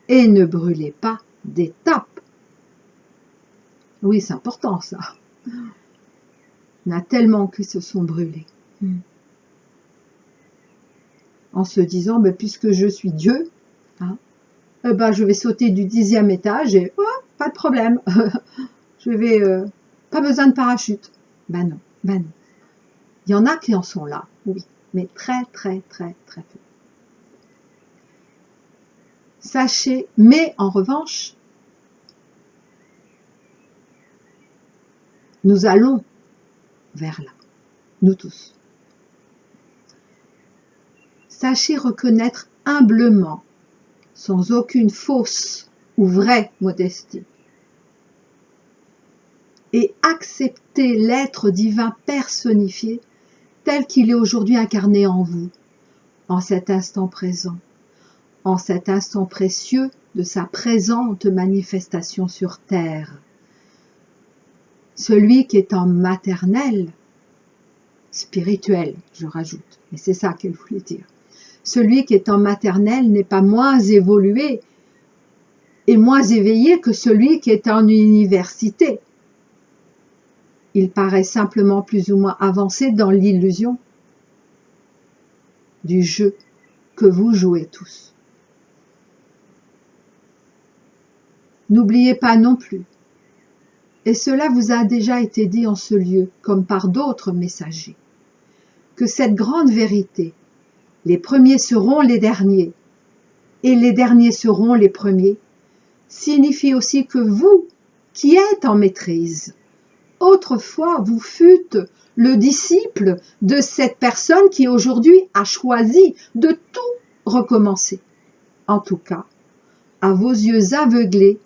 et ne brûlez pas d'étapes. Oui, c'est important ça. Il y en a tellement qui se sont brûlés. En se disant, puisque je suis Dieu, je vais sauter du 10e étage et pas de problème. Je vais pas besoin de parachute. Non. Il y en a qui en sont là, oui, mais très peu. Sachez, mais en revanche, nous allons vers là, nous tous. Sachez reconnaître humblement, sans aucune fausse ou vraie modestie, et accepter l'être divin personnifié tel qu'il est aujourd'hui incarné en vous, en cet instant présent, en cet instant précieux de sa présente manifestation sur terre. Celui qui est en maternelle, spirituel, je rajoute, mais c'est ça qu'elle voulait dire. Celui qui est en maternelle n'est pas moins évolué et moins éveillé que celui qui est en université. Il paraît simplement plus ou moins avancé dans l'illusion du jeu que vous jouez tous. N'oubliez pas non plus, et cela vous a déjà été dit en ce lieu, comme par d'autres messagers, que cette grande vérité, les premiers seront les derniers, et les derniers seront les premiers, signifie aussi que vous, qui êtes en maîtrise, autrefois vous fûtes le disciple de cette personne qui aujourd'hui a choisi de tout recommencer. En tout cas, à vos yeux aveuglés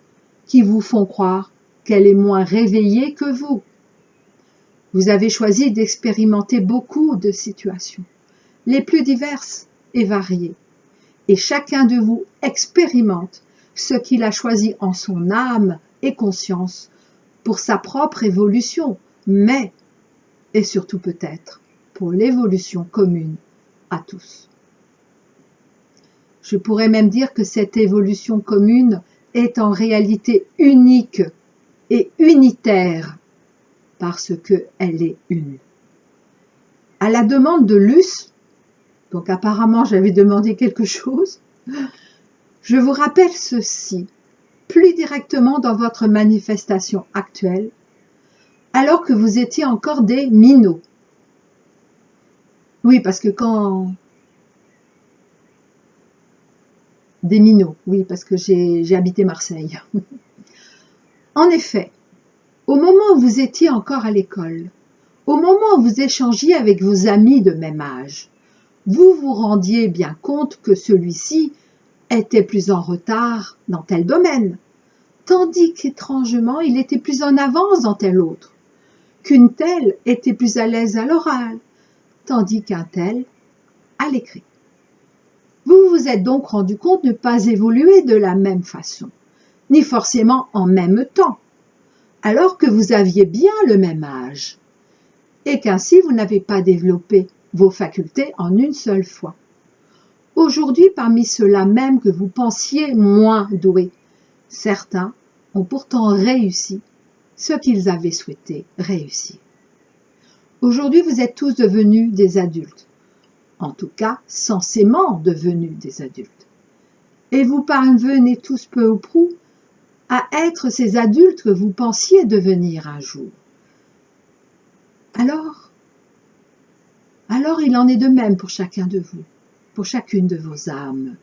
qui vous font croire qu'elle est moins réveillée que vous. Vous avez choisi d'expérimenter beaucoup de situations, les plus diverses et variées, et chacun de vous expérimente ce qu'il a choisi en son âme et conscience pour sa propre évolution, mais, et surtout peut-être, pour l'évolution commune à tous. Je pourrais même dire que cette évolution commune est en réalité unique et unitaire, parce qu'elle est une. À la demande de Luce, donc apparemment j'avais demandé quelque chose, je vous rappelle ceci, plus directement dans votre manifestation actuelle, alors que vous étiez encore des minots. Oui, parce que des minots, oui, parce que j'ai habité Marseille. En effet, au moment où vous étiez encore à l'école, au moment où vous échangiez avec vos amis de même âge, vous vous rendiez bien compte que celui-ci était plus en retard dans tel domaine, tandis qu'étrangement il était plus en avance dans tel autre, qu'une telle était plus à l'aise à l'oral, tandis qu'un tel à l'écrit. Vous vous êtes donc rendu compte de ne pas évoluer de la même façon, ni forcément en même temps, alors que vous aviez bien le même âge, et qu'ainsi vous n'avez pas développé vos facultés en une seule fois. Aujourd'hui, parmi ceux-là même que vous pensiez moins doués, certains ont pourtant réussi ce qu'ils avaient souhaité réussir. Aujourd'hui, vous êtes tous devenus des adultes, en tout cas censément devenus des adultes. Et vous parvenez tous peu ou prou à être ces adultes que vous pensiez devenir un jour. Alors il en est de même pour chacun de vous, pour chacune de vos âmes.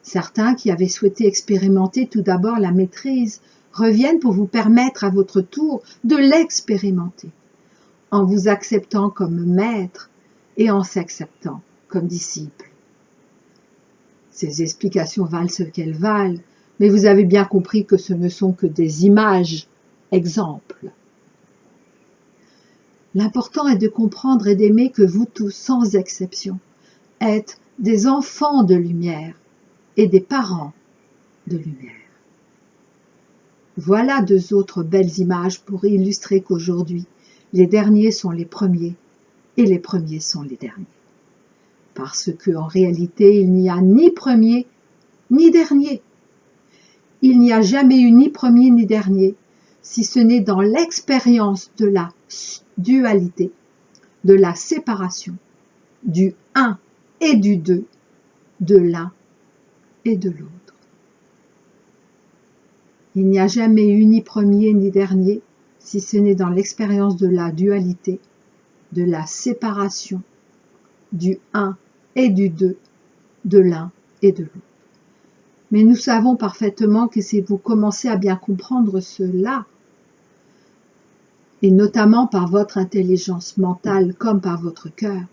Certains qui avaient souhaité expérimenter tout d'abord la maîtrise reviennent pour vous permettre à votre tour de l'expérimenter, en vous acceptant comme maître et en s'acceptant comme disciple. Ces explications valent ce qu'elles valent, mais vous avez bien compris que ce ne sont que des images, exemples. L'important est de comprendre et d'aimer que vous tous, sans exception, êtes des enfants de lumière et des parents de lumière. Voilà deux autres belles images pour illustrer qu'aujourd'hui, les derniers sont les premiers et les premiers sont les derniers. Parce qu'en réalité, il n'y a ni premier ni dernier. Il n'y a jamais eu ni premier ni dernier, si ce n'est dans l'expérience de la dualité, de la séparation, du un et du deux, de l'un et de l'autre. Il n'y a jamais eu ni premier ni dernier, si ce n'est dans l'expérience de la dualité, de la séparation, du un et du deux, de l'un et de l'autre. Mais nous savons parfaitement que si vous commencez à bien comprendre cela, et notamment par votre intelligence mentale comme par votre cœur,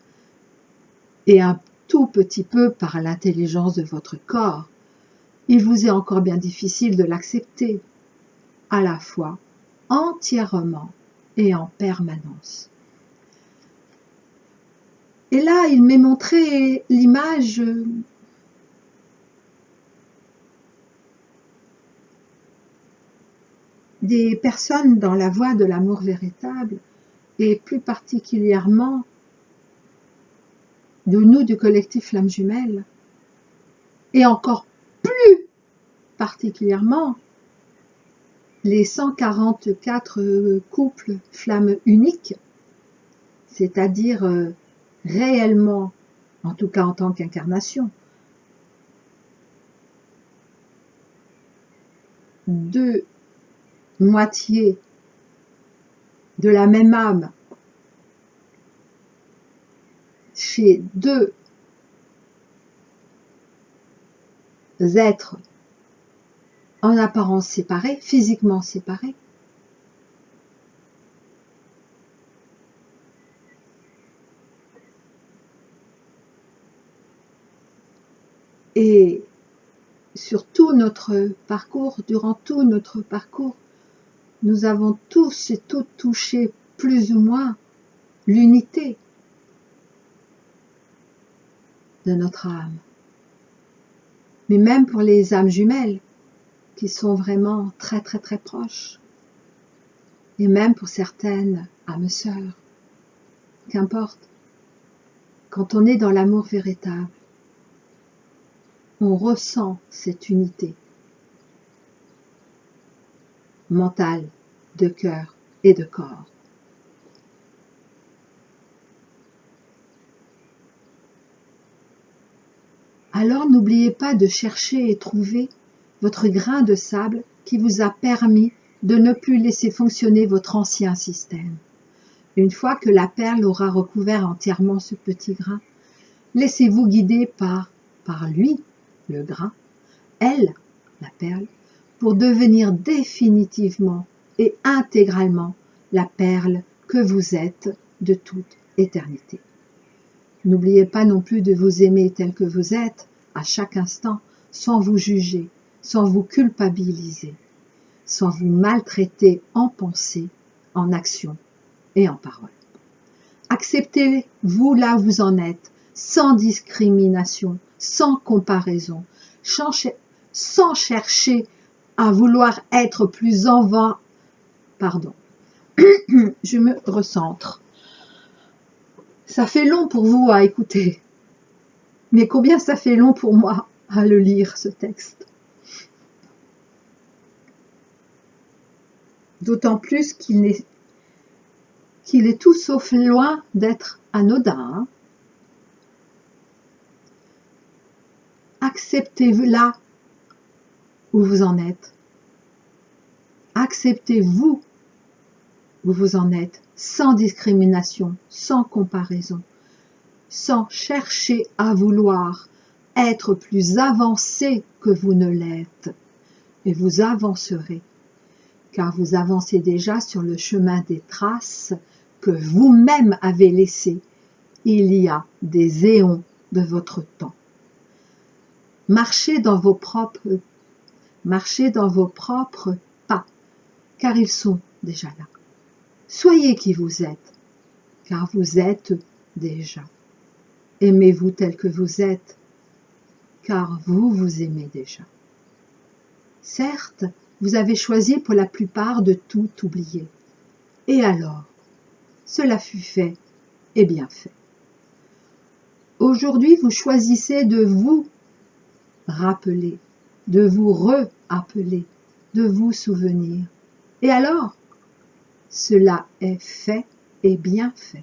et un tout petit peu par l'intelligence de votre corps, il vous est encore bien difficile de l'accepter, à la fois, entièrement et en permanence. Et là, il m'est montré l'image des personnes dans la voie de l'amour véritable, et plus particulièrement de nous du collectif Flammes Jumelles, et encore plus particulièrement les 144 couples flammes uniques, c'est-à-dire réellement, en tout cas en tant qu'incarnation, deux moitiés de la même âme chez deux êtres en apparence séparés, physiquement séparés, et sur tout notre parcours, durant tout notre parcours, nous avons tous et toutes touché plus ou moins l'unité de notre âme. Mais même pour les âmes jumelles, qui sont vraiment très très très proches, et même pour certaines âmes sœurs, qu'importe, quand on est dans l'amour véritable, on ressent cette unité mentale, de cœur et de corps. Alors n'oubliez pas de chercher et trouver votre grain de sable qui vous a permis de ne plus laisser fonctionner votre ancien système. Une fois que la perle aura recouvert entièrement ce petit grain, laissez-vous guider par lui, le grain, elle, la perle, pour devenir définitivement et intégralement la perle que vous êtes de toute éternité. N'oubliez pas non plus de vous aimer tel que vous êtes, à chaque instant, sans vous juger, sans vous culpabiliser, sans vous maltraiter en pensée, en action et en parole. Acceptez-vous là où vous en êtes, sans discrimination, sans comparaison, sans chercher à vouloir être plus Pardon, je me recentre. Ça fait long pour vous à écouter, mais combien ça fait long pour moi à le lire, ce texte. D'autant plus qu'il est tout sauf loin d'être anodin. Hein. Acceptez-vous là où vous en êtes. Acceptez-vous où vous en êtes, sans discrimination, sans comparaison, sans chercher à vouloir être plus avancé que vous ne l'êtes. Et vous avancerez, car vous avancez déjà sur le chemin des traces que vous-même avez laissées il y a des éons de votre temps. Marchez dans vos propres pas, car ils sont déjà là. Soyez qui vous êtes, car vous êtes déjà. Aimez-vous tel que vous êtes, car vous vous aimez déjà. Certes, vous avez choisi pour la plupart de tout oublier. Et alors, cela fut fait et bien fait. Aujourd'hui, vous choisissez de vous rappeler, de vous re-appeler, de vous souvenir. Et alors, cela est fait et bien fait.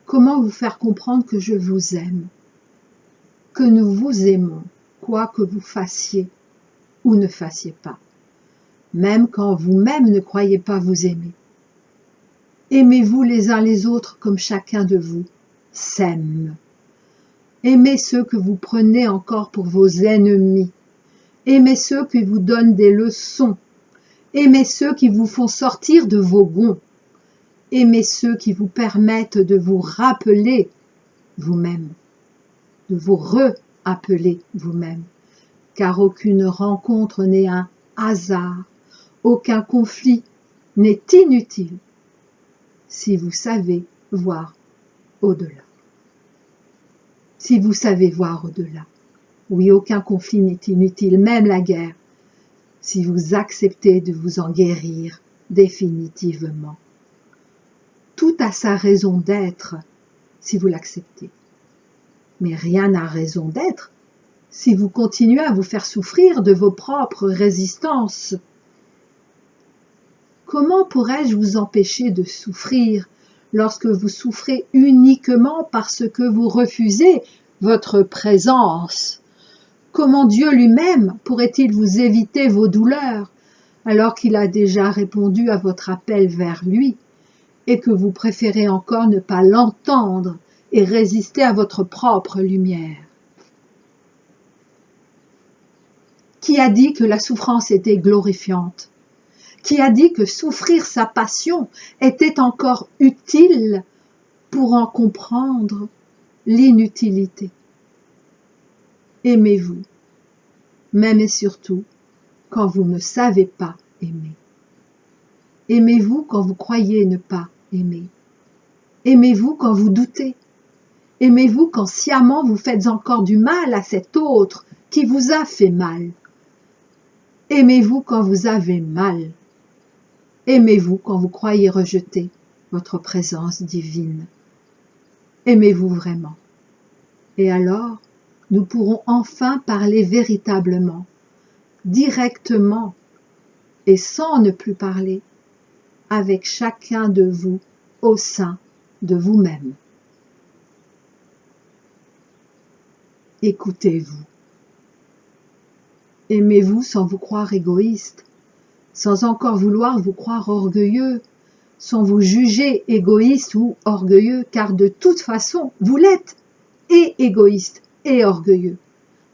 Comment vous faire comprendre que je vous aime, que nous vous aimons, quoi que vous fassiez ou ne fassiez pas, même quand vous-même ne croyez pas vous aimer. Aimez-vous les uns les autres comme chacun de vous s'aime. Aimez ceux que vous prenez encore pour vos ennemis. Aimez ceux qui vous donnent des leçons. Aimez ceux qui vous font sortir de vos gonds. Aimez ceux qui vous permettent de vous rappeler vous-même, de vous re-appeler vous-même, car aucune rencontre n'est un hasard, aucun conflit n'est inutile, si vous savez voir au-delà. Si vous savez voir au-delà, oui, aucun conflit n'est inutile, même la guerre, si vous acceptez de vous en guérir définitivement. Tout a sa raison d'être si vous l'acceptez. Mais rien n'a raison d'être si vous continuez à vous faire souffrir de vos propres résistances. Comment pourrais-je vous empêcher de souffrir lorsque vous souffrez uniquement parce que vous refusez votre présence? Comment Dieu lui-même pourrait-il vous éviter vos douleurs alors qu'il a déjà répondu à votre appel vers lui et que vous préférez encore ne pas l'entendre et résister à votre propre lumière? Qui a dit que la souffrance était glorifiante? Qui a dit que souffrir sa passion était encore utile pour en comprendre l'inutilité? Aimez-vous, même et surtout quand vous ne savez pas aimer. Aimez-vous quand vous croyez ne pas aimer. Aimez-vous quand vous doutez. Aimez-vous quand sciemment vous faites encore du mal à cet autre qui vous a fait mal. Aimez-vous quand vous avez mal. Aimez-vous quand vous croyez rejeter votre présence divine. Aimez-vous vraiment. Et alors, nous pourrons enfin parler véritablement, directement et sans ne plus parler, avec chacun de vous au sein de vous-même. Écoutez-vous. Aimez-vous sans vous croire égoïste, sans encore vouloir vous croire orgueilleux, sans vous juger égoïste ou orgueilleux, car de toute façon, vous l'êtes, et égoïste et orgueilleux,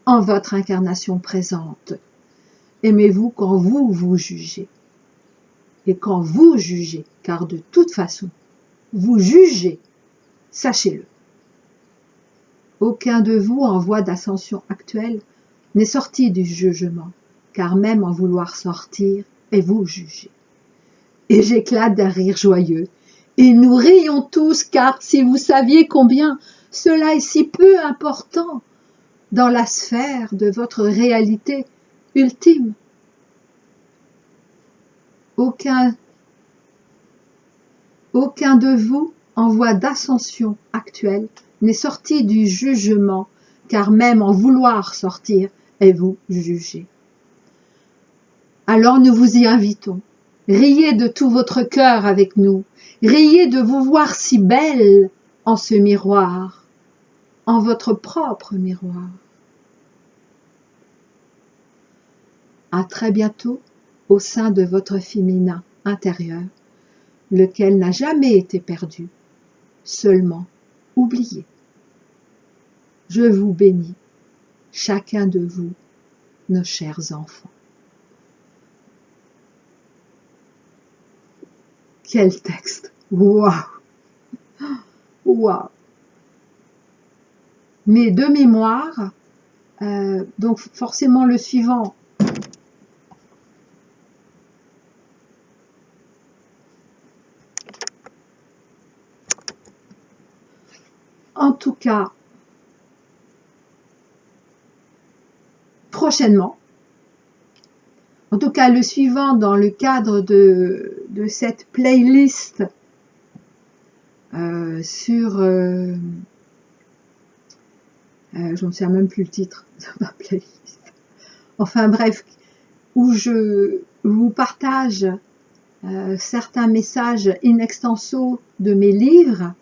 en votre incarnation présente. Aimez-vous quand vous vous jugez. Et quand vous jugez, car de toute façon, vous jugez, sachez-le. Aucun de vous en voie d'ascension actuelle n'est sorti du jugement, car même en vouloir sortir, et vous jugez. Et j'éclate d'un rire joyeux, Et nous rions tous, car si vous saviez combien cela est si peu important dans la sphère de votre réalité ultime. Aucun de vous en voie d'ascension actuelle n'est sorti du jugement, car même en vouloir sortir, est-vous jugé. Alors nous vous y invitons. Riez de tout votre cœur avec nous. Riez de vous voir si belle en ce miroir, en votre propre miroir. À très bientôt au sein de votre féminin intérieur, lequel n'a jamais été perdu, seulement oublié. Je vous bénis, chacun de vous, nos chers enfants. Quel texte! Waouh! Waouh! Mais de mémoire, donc forcément le suivant, en tout cas, prochainement, en tout cas le suivant dans le cadre de cette playlist sur, je ne sais même plus le titre de ma playlist, enfin bref, où je vous partage certains messages in extenso de mes livres,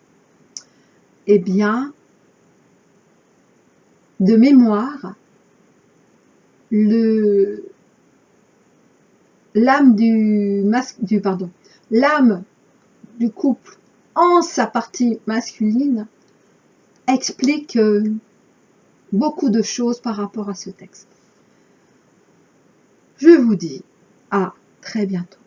eh bien, de mémoire, l'âme du couple en sa partie masculine explique beaucoup de choses par rapport à ce texte. Je vous dis à très bientôt.